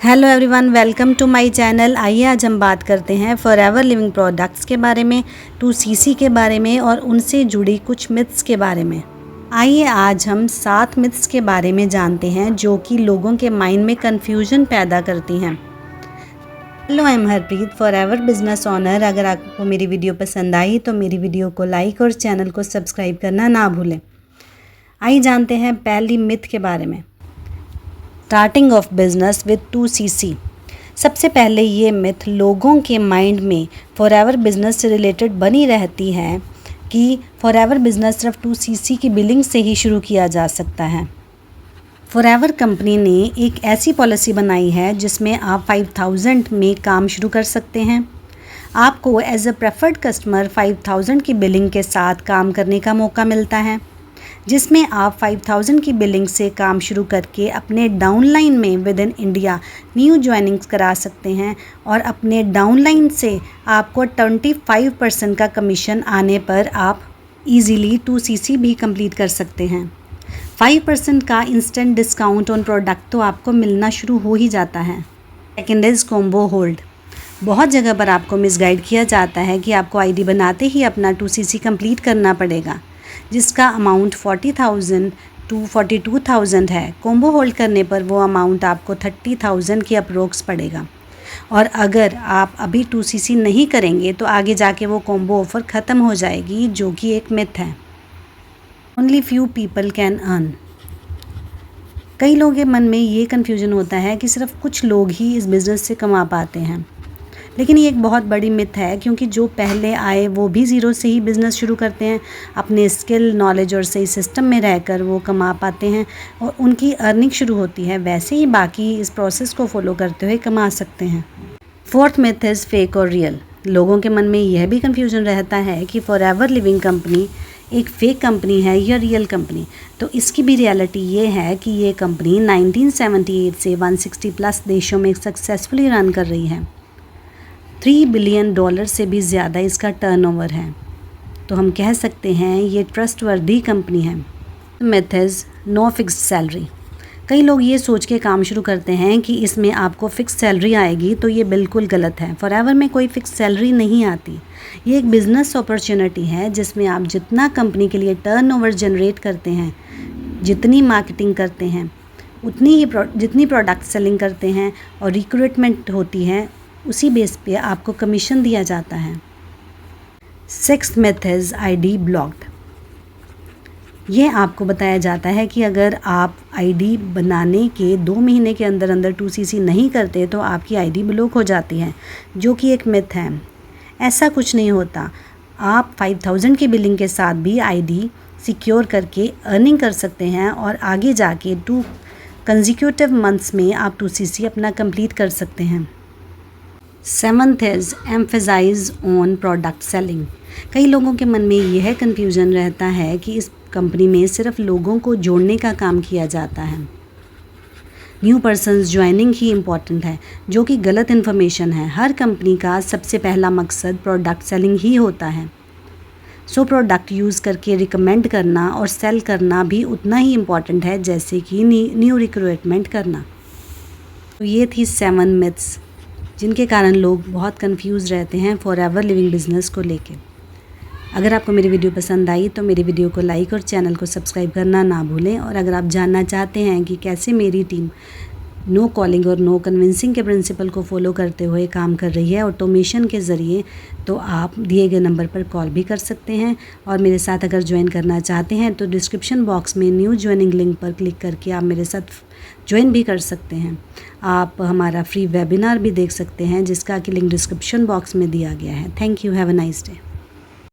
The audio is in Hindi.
Hello everyone, welcome to my channel. आइए आज हम बात करते हैं फॉरएवर लिविंग प्रोडक्ट्स के बारे में, 2CC के बारे में और उनसे जुड़ी कुछ मिथ्स के बारे में। आइए आज हम 7 मिथ्स के बारे में जानते हैं जो कि लोगों के माइंड में कन्फ्यूजन पैदा करती हैं। Hello, I am Harpreet, forever business owner. अगर आपको मेरी वीडियो पसंद आई तो मेरी वीडियो को लाइक और चैनल को सब्सक्राइब करना ना भूलें। आइए जानते हैं पहली मिथ के बारे में, starting of business with 2CC। सबसे पहले ये मिथ लोगों के माइंड में फॉरएवर बिजनेस से रिलेटेड बनी रहती है कि फॉरएवर बिजनेस सिर्फ 2CC की बिलिंग से ही शुरू किया जा सकता है। फॉरएवर कंपनी ने एक ऐसी पॉलिसी बनाई है जिसमें आप 5000 में काम शुरू कर सकते हैं। आपको एज अ प्रेफर्ड कस्टमर 5000 की बिलिंग के साथ काम करने का मौका मिलता है, जिसमें आप 5000 की बिलिंग से काम शुरू करके अपने डाउनलाइन में with in India new joinings करा सकते हैं और अपने डाउनलाइन से आपको 25% का कमीशन आने पर आप इजीली 2CC भी कंप्लीट कर सकते हैं। 5% का इंस्टेंट डिस्काउंट ऑन प्रोडक्ट तो आपको मिलना शुरू हो ही जाता है। Second is combo hold. बहुत जगह पर आपको मिसगाइड किया जाता है कि आपको आईडी बनाते ही अपना 2CC कंप्लीट करना पड़ेगा, जिसका अमाउंट 40,000 to 42,000 है। कॉम्बो होल्ड करने पर वो अमाउंट आपको 30,000 की अप्रोक्स पड़ेगा और अगर आप अभी 2CC नहीं करेंगे तो आगे जाके वो कॉम्बो ऑफ़र ख़त्म हो जाएगी, जो कि एक मिथ है। Only few people can earn. कई लोगों के मन में ये कन्फ्यूजन होता है कि सिर्फ कुछ लोग ही इस बिज़नेस से कमा पाते हैं, लेकिन ये एक बहुत बड़ी मिथ है, क्योंकि जो पहले आए वो भी ज़ीरो से ही बिज़नेस शुरू करते हैं। अपने स्किल, नॉलेज और सही सिस्टम में रहकर वो कमा पाते हैं और उनकी अर्निंग शुरू होती है। वैसे ही बाकी इस प्रोसेस को फॉलो करते हुए कमा सकते हैं। फोर्थ मिथ इज़ फेक और रियल। लोगों के मन में यह भी कन्फ्यूजन रहता है कि फॉरएवर लिविंग कंपनी एक फेक कंपनी है या रियल कंपनी। तो इसकी भी रियलिटी ये है कि ये कंपनी 1978 से 160 प्लस देशों में सक्सेसफुली रन कर रही है। $3 बिलियन से भी ज़्यादा इसका टर्नओवर है, तो हम कह सकते हैं ये ट्रस्टवर्दी कंपनी है। Myth is no fixed salary. कई लोग ये सोच के काम शुरू करते हैं कि इसमें आपको फ़िक्स सैलरी आएगी, तो ये बिल्कुल गलत है। फॉरएवर में कोई फ़िक्स सैलरी नहीं आती। ये एक बिज़नेस अपॉर्चुनिटी है जिसमें आप जितना कंपनी के लिए टर्नओवर जनरेट करते हैं, जितनी मार्केटिंग करते हैं, उतनी ही जितनी प्रोडक्ट सेलिंग करते हैं और रिक्रूटमेंट होती है, उसी बेस पे आपको कमीशन दिया जाता है। Sixth myth is ID blocked. ये आपको बताया जाता है कि अगर आप आईडी बनाने के 2 महीने के अंदर अंदर 2CC नहीं करते तो आपकी आईडी ब्लॉक हो जाती है, जो कि एक मिथ है। ऐसा कुछ नहीं होता। आप 5000 की बिलिंग के साथ भी आईडी सिक्योर करके अर्निंग कर सकते हैं और आगे जाके 2 कंसेक्यूटिव मंथ्स में आप 2CC अपना कंप्लीट कर सकते हैं। Seventh is emphasise on product selling. कई लोगों के मन में यह कन्फ्यूजन रहता है कि इस कंपनी में सिर्फ लोगों को जोड़ने का काम किया जाता है, न्यू पर्सन्स ज्वाइनिंग ही इम्पॉर्टेंट है, जो कि गलत इन्फॉर्मेशन है। हर कंपनी का सबसे पहला मकसद प्रोडक्ट सेलिंग ही होता है। सो प्रोडक्ट यूज़ करके रिकमेंड करना और सेल करना भी उतना ही इम्पॉर्टेंट है जैसे कि न्यू रिक्रूटमेंट करना। तो ये थी 7 मिथ्स जिनके कारण लोग बहुत कंफ्यूज रहते हैं फॉरएवर लिविंग बिज़नेस को लेके। अगर आपको मेरी वीडियो पसंद आई तो मेरी वीडियो को लाइक और चैनल को सब्सक्राइब करना ना भूलें। और अगर आप जानना चाहते हैं कि कैसे मेरी टीम नो कॉलिंग और नो कन्विंसिंग के प्रिंसिपल को फॉलो करते हुए काम कर रही है ऑटोमेशन के ज़रिए, तो आप दिए गए नंबर पर कॉल भी कर सकते हैं। और मेरे साथ अगर ज्वाइन करना चाहते हैं तो डिस्क्रिप्शन बॉक्स में न्यू ज्वाइनिंग लिंक पर क्लिक करके आप मेरे साथ ज्वाइन भी कर सकते हैं। आप हमारा फ्री वेबिनार भी देख सकते हैं, जिसका कि लिंक डिस्क्रिप्शन बॉक्स में दिया गया है। Thank you, have a nice day.